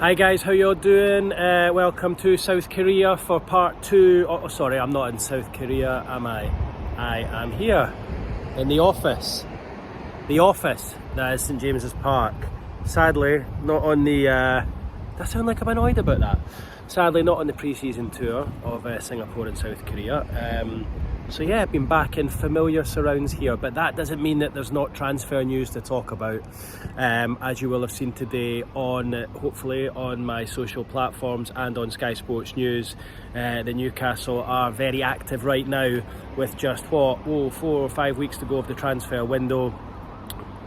Hi guys, how you all doing? Welcome to South Korea for part 2. Oh, sorry, I'm not in South Korea, am I? I am here in the office. The office that is St James's Park. Sadly, not on the... does I sound like I'm annoyed about that? Sadly, not on the pre-season tour of Singapore and South Korea. So yeah, I've been back in familiar surrounds here, but that doesn't mean that there's not transfer news to talk about. As you will have seen today hopefully on my social platforms and on Sky Sports News, the Newcastle are very active right now with just 4 or 5 weeks to go of the transfer window.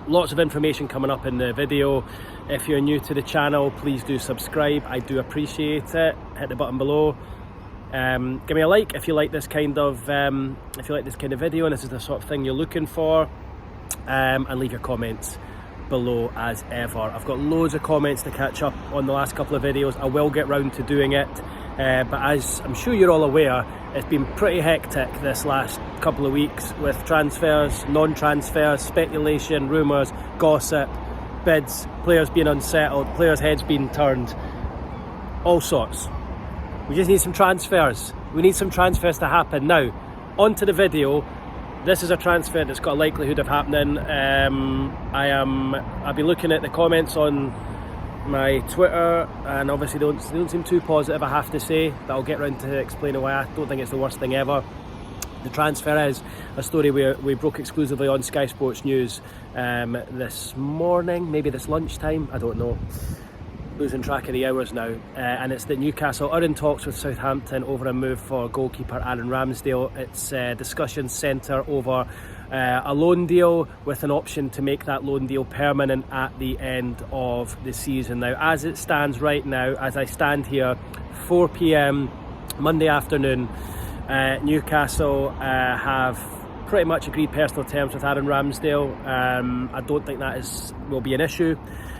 Lots of information coming up in the video. If you're new to the channel, please do subscribe. I do appreciate it. Hit the button below. Give me a like if you like this kind of video and this is the sort of thing you're looking for, and leave your comments below as ever. I've got loads of comments to catch up on the last couple of videos. I will get round to doing it, but as I'm sure you're all aware, it's been pretty hectic this last couple of weeks with transfers, non-transfers, speculation, rumours, gossip, bids, players being unsettled, players' heads being turned, all sorts. We just need some transfers. We need some transfers to happen. Now, on to the video. This is a transfer that's got a likelihood of happening. I'll be looking at the comments on my Twitter, and obviously they don't seem too positive, I have to say, but I'll get round to explaining why I don't think it's the worst thing ever. The transfer is a story we broke exclusively on Sky Sports News this morning, maybe this lunchtime, I don't know. Losing track of the hours now, and it's that Newcastle are in talks with Southampton over a move for goalkeeper Aaron Ramsdale. It's discussions centre over a loan deal with an option to make that loan deal permanent at the end of the season. Now, as it stands right now, as I stand here, 4 p.m. Monday afternoon, Newcastle have pretty much agreed personal terms with Aaron Ramsdale. I don't think that will be an issue.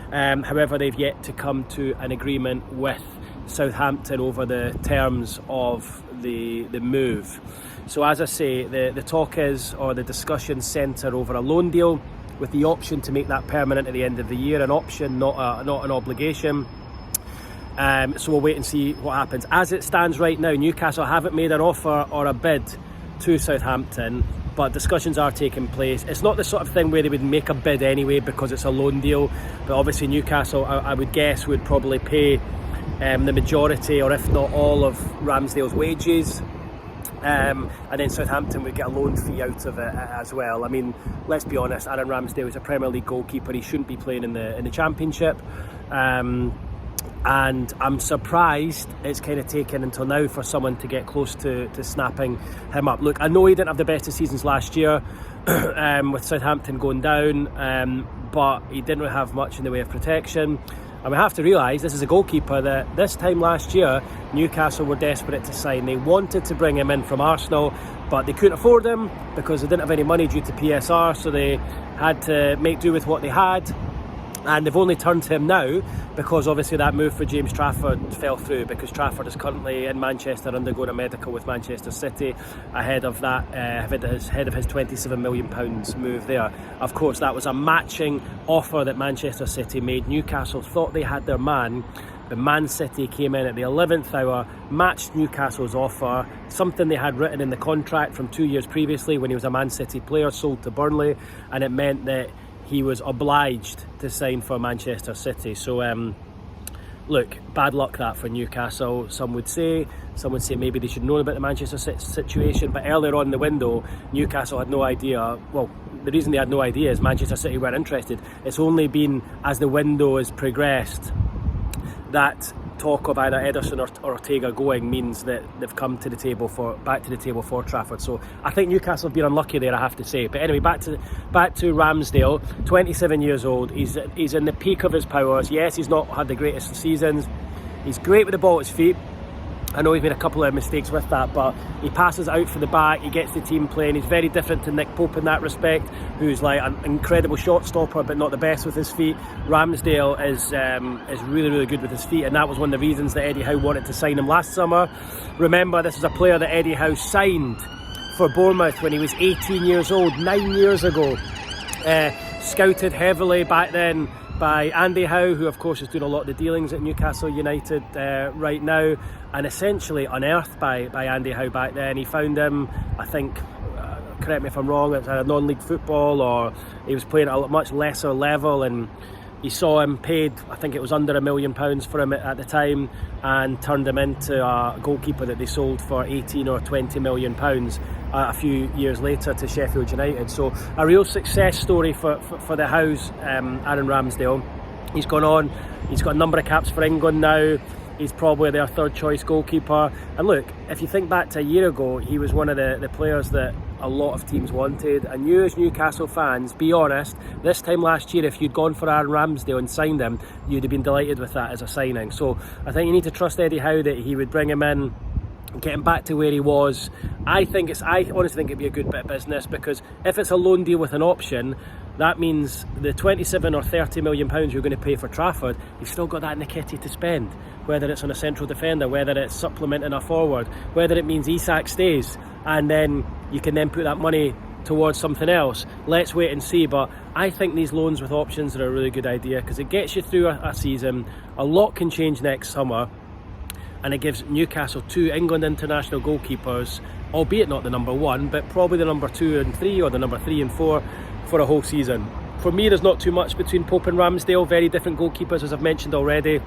However, they've yet to come to an agreement with Southampton over the terms of the move. So as I say, the talk is, or the discussion centre over a loan deal with the option to make that permanent at the end of the year. An option, not an obligation. So we'll wait and see what happens. As it stands right now, Newcastle haven't made an offer or a bid to Southampton, but discussions are taking place. It's not the sort of thing where they would make a bid anyway because it's a loan deal, but obviously Newcastle, I would guess, would probably pay the majority, or if not all, of Ramsdale's wages, and then Southampton would get a loan fee out of it as well. I mean, let's be honest, Aaron Ramsdale is a Premier League goalkeeper. He shouldn't be playing in the Championship. And I'm surprised it's kind of taken until now for someone to get close to snapping him up. Look, I know he didn't have the best of seasons last year with Southampton going down, but he didn't really have much in the way of protection. And we have to realise this is a goalkeeper that this time last year Newcastle were desperate to sign. They wanted to bring him in from Arsenal, but they couldn't afford him because they didn't have any money due to PSR, so they had to make do with what they had. And they've only turned to him now because obviously that move for James Trafford fell through, because Trafford is currently in Manchester undergoing a medical with Manchester City ahead of that, ahead of his £27 million move there. Of course, that was a matching offer that Manchester City made. Newcastle thought they had their man, but Man City came in at the 11th hour, matched Newcastle's offer, something they had written in the contract from 2 years previously when he was a Man City player, sold to Burnley, and it meant that he was obliged to sign for Manchester City. So, look, bad luck that for Newcastle, some would say. Some would say maybe they should know about the Manchester City situation, but earlier on in the window, Newcastle had no idea. Well, the reason they had no idea is Manchester City weren't interested. It's only been as the window has progressed that talk of either Ederson or Ortega going means that they've come to the table back to the table for Trafford. So I think Newcastle have been unlucky there, I have to say. But anyway, back to Ramsdale, 27 years old. He's in the peak of his powers. Yes, he's not had the greatest seasons. He's great with the ball at his feet. I know he's made a couple of mistakes with that, but he passes out for the back, he gets the team playing. He's very different to Nick Pope in that respect, who's like an incredible shot stopper but not the best with his feet. Ramsdale is really, really good with his feet, and that was one of the reasons that Eddie Howe wanted to sign him last summer. Remember, this is a player that Eddie Howe signed for Bournemouth when he was 18 years old, 9 years ago. Scouted heavily back then by Andy Howe, who of course is doing a lot of the dealings at Newcastle United right now, and essentially unearthed by Andy Howe back then. He found him, I think, correct me if I'm wrong, it's a non-league football, or he was playing at a much lesser level, and he saw him, paid, I think it was under £1 million for him at the time, and turned him into a goalkeeper that they sold for 18 or 20 million pounds a few years later to Sheffield United. So a real success story for the House, Aaron Ramsdale. He's gone on, he's got a number of caps for England now. He's probably their third choice goalkeeper. And look, if you think back to a year ago, he was one of the players that a lot of teams wanted. And you as Newcastle fans, be honest, this time last year, if you'd gone for Aaron Ramsdale and signed him, you'd have been delighted with that as a signing. So I think you need to trust Eddie Howe that he would bring him in, get him back to where he was. I honestly think it'd be a good bit of business, because if it's a loan deal with an option, that means the 27 or 30 million pounds you're going to pay for Trafford, you've still got that in the kitty to spend, whether it's on a central defender, whether it's supplementing a forward, whether it means Isak stays, and then you can then put that money towards something else. Let's wait and see. But I think these loans with options are a really good idea, because it gets you through a season. A lot can change next summer, and it gives Newcastle 2 England international goalkeepers, albeit not the number 1, but probably the number 2 and 3, or the number 3 and 4 for a whole season. For me, there's not too much between Pope and Ramsdale. Very different goalkeepers, as I've mentioned already.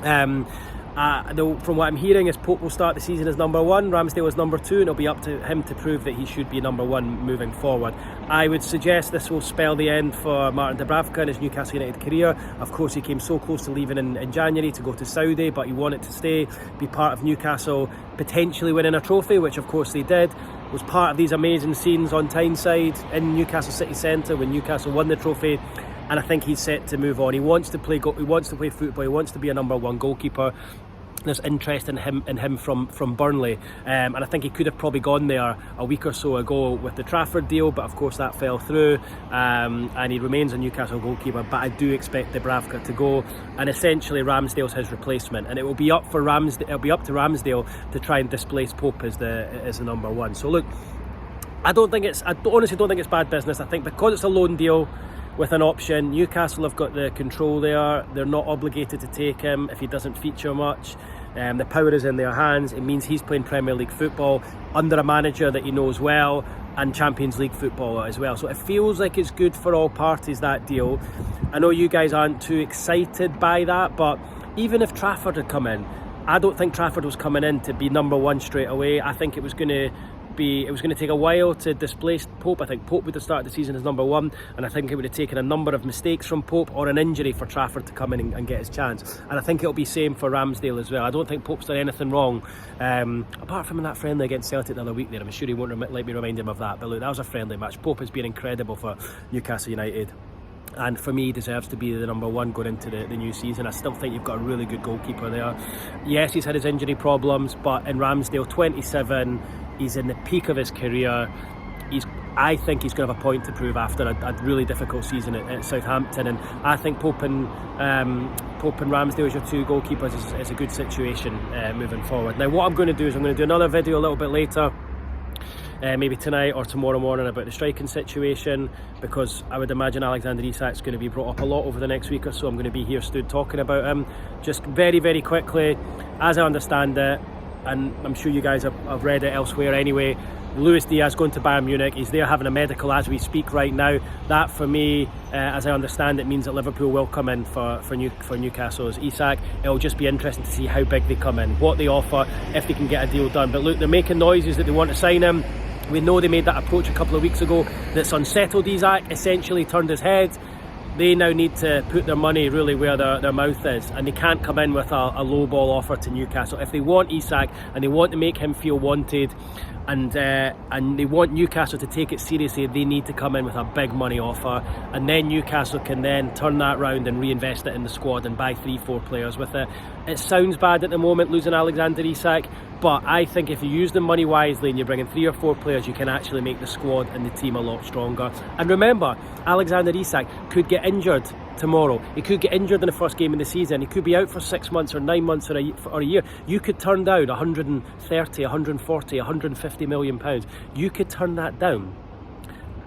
Though from what I'm hearing is Pope will start the season as number 1, Ramsdale as number 2, and it'll be up to him to prove that he should be number 1 moving forward. I would suggest this will spell the end for Martin Dubravka in his Newcastle United career. Of course, he came so close to leaving in January to go to Saudi, but he wanted to stay, be part of Newcastle potentially winning a trophy, which of course they did. Was part of these amazing scenes on Tyneside in Newcastle City Centre when Newcastle won the trophy. And I think he's set to move on. He wants to play football. He wants to be a number 1 goalkeeper. There's interest in him from Burnley, and I think he could have probably gone there a week or so ago with the Trafford deal, but of course that fell through, and he remains a Newcastle goalkeeper. But I do expect Dubravka to go, and essentially Ramsdale's his replacement, and it will be up to Ramsdale to try and displace Pope as the number 1. So look, I honestly don't think it's bad business. I think because it's a loan deal with an option, Newcastle have got the control there. They're not obligated to take him if he doesn't feature much. The power is in their hands. It means he's playing Premier League football under a manager that he knows well, and Champions League football as well. So it feels like it's good for all parties, that deal. I know you guys aren't too excited by that, but even if Trafford had come in, I don't think Trafford was coming in to be number 1 straight away. I think it was going to take a while to displace Pope. I think Pope would have started the season as number 1, and I think it would have taken a number of mistakes from Pope or an injury for Trafford to come in and get his chance. And I think it'll be same for Ramsdale as well. I don't think Pope's done anything wrong, apart from in that friendly against Celtic the other week there. I'm sure he won't let me remind him of that, but look, that was a friendly match. Pope has been incredible for Newcastle United, and for me, he deserves to be the number 1 going into the new season. I still think you've got a really good goalkeeper there. Yes, he's had his injury problems, but in Ramsdale, 27, he's in the peak of his career. I think he's going to have a point to prove after a really difficult season at Southampton, and I think Pope and Ramsdale as your 2 goalkeepers is a good situation moving forward. Now, what I'm going to do is I'm going to do another video a little bit later, maybe tonight or tomorrow morning, about the striking situation, because I would imagine Alexander Isak's going to be brought up a lot over the next week or so. I'm going to be here stood talking about him. Just very, very quickly, as I understand it, and I'm sure you guys have read it elsewhere anyway, Luis Diaz going to Bayern Munich. He's there having a medical as we speak right now. That, for me, as I understand it, means that Liverpool will come in for Newcastle's Isak. It'll just be interesting to see how big they come in, what they offer, if they can get a deal done. But look, they're making noises that they want to sign him. We know they made that approach a couple of weeks ago. That's unsettled Isak, essentially turned his head. They now need to put their money really where their mouth is, and they can't come in with a low ball offer to Newcastle. If they want Isak and they want to make him feel wanted, and they want Newcastle to take it seriously, they need to come in with a big money offer, and then Newcastle can then turn that round and reinvest it in the squad and buy 3-4 players with it. It sounds bad at the moment losing Alexander Isak, but I think if you use the money wisely and you bring in 3 or 4 players, you can actually make the squad and the team a lot stronger. And remember, Alexander Isak could get injured tomorrow. He could get injured in the first game of the season. He could be out for 6 months or 9 months or a year. You could turn down 130, 140, 150 million pounds. You could turn that down.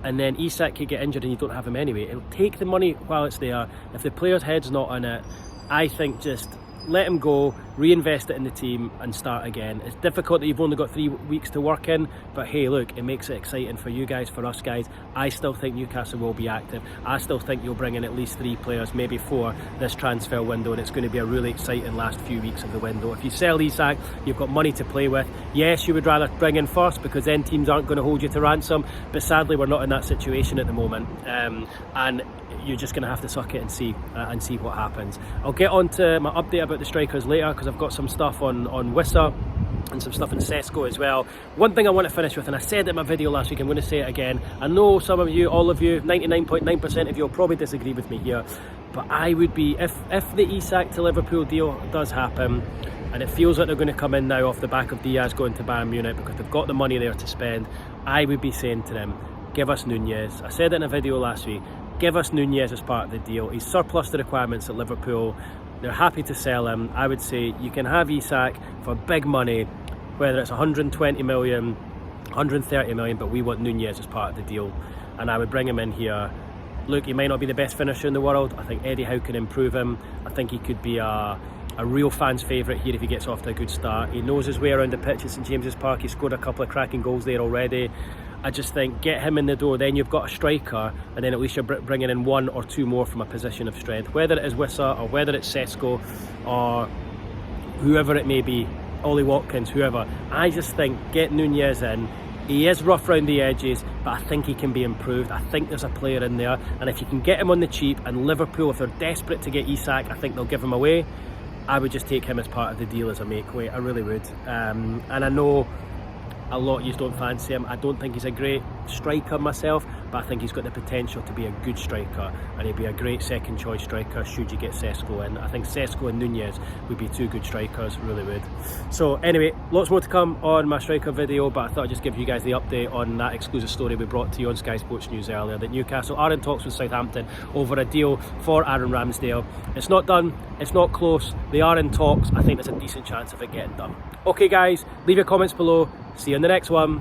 and then Isak could get injured and you don't have him anyway. It'll take the money while it's there. If the player's head's not on it, I think just let him go, reinvest it in the team and start again. It's difficult that you've only got 3 weeks to work in, but hey, look, it makes it exciting for you guys, for us guys. I still think Newcastle will be active. I still think you'll bring in at least 3 players, maybe 4 this transfer window, and it's going to be a really exciting last few weeks of the window. If you sell Isak, you've got money to play with. Yes, you would rather bring in first because then teams aren't going to hold you to ransom, but sadly we're not in that situation at the moment, and you're just going to have to suck it and see what happens. I'll get on to my update about the strikers later because I've got some stuff on Wissa and some stuff in Sesko as well. One thing I want to finish with, and I said it in my video last week, I'm going to say it again. I know some of you, all of you, 99.9% of you will probably disagree with me here, but I would be, if the Isak to Liverpool deal does happen, and it feels like they're going to come in now off the back of Diaz going to Bayern Munich because they've got the money there to spend, I would be saying to them, give us Nunez. I said it in a video last week, give us Nunez as part of the deal. He's surplus the requirements at Liverpool. They're happy to sell him. I would say you can have Isak for big money, whether it's 120 million, 130 million, but we want Nunez as part of the deal. And I would bring him in here. Look, he might not be the best finisher in the world. I think Eddie Howe can improve him. I think he could be a real fan's favourite here if he gets off to a good start. He knows his way around the pitch at St James's Park. He scored a couple of cracking goals there already. I just think get him in the door, then you've got a striker, and then at least you're bringing in 1 or 2 more from a position of strength, whether it is Wissa or whether it's Sesko or whoever it may be, Ollie Watkins, whoever. I just think get Nunez in. He is rough around the edges, but I think he can be improved. I think there's a player in there, and if you can get him on the cheap, and Liverpool, if they're desperate to get Isak, I think they'll give him away. I would just take him as part of the deal as a make-weight. I really would. And I know a lot of you don't fancy him. I don't think he's a great striker myself, but I think he's got the potential to be a good striker, and he'd be a great second choice striker should you get Sesko in. I think Sesko and Nunez would be 2 good strikers, really would. So anyway, lots more to come on my striker video, but I thought I'd just give you guys the update on that exclusive story we brought to you on Sky Sports News earlier, that Newcastle are in talks with Southampton over a deal for Aaron Ramsdale. It's not done, it's not close, they are in talks. I think there's a decent chance of it getting done. Okay guys, leave your comments below. See you in the next one.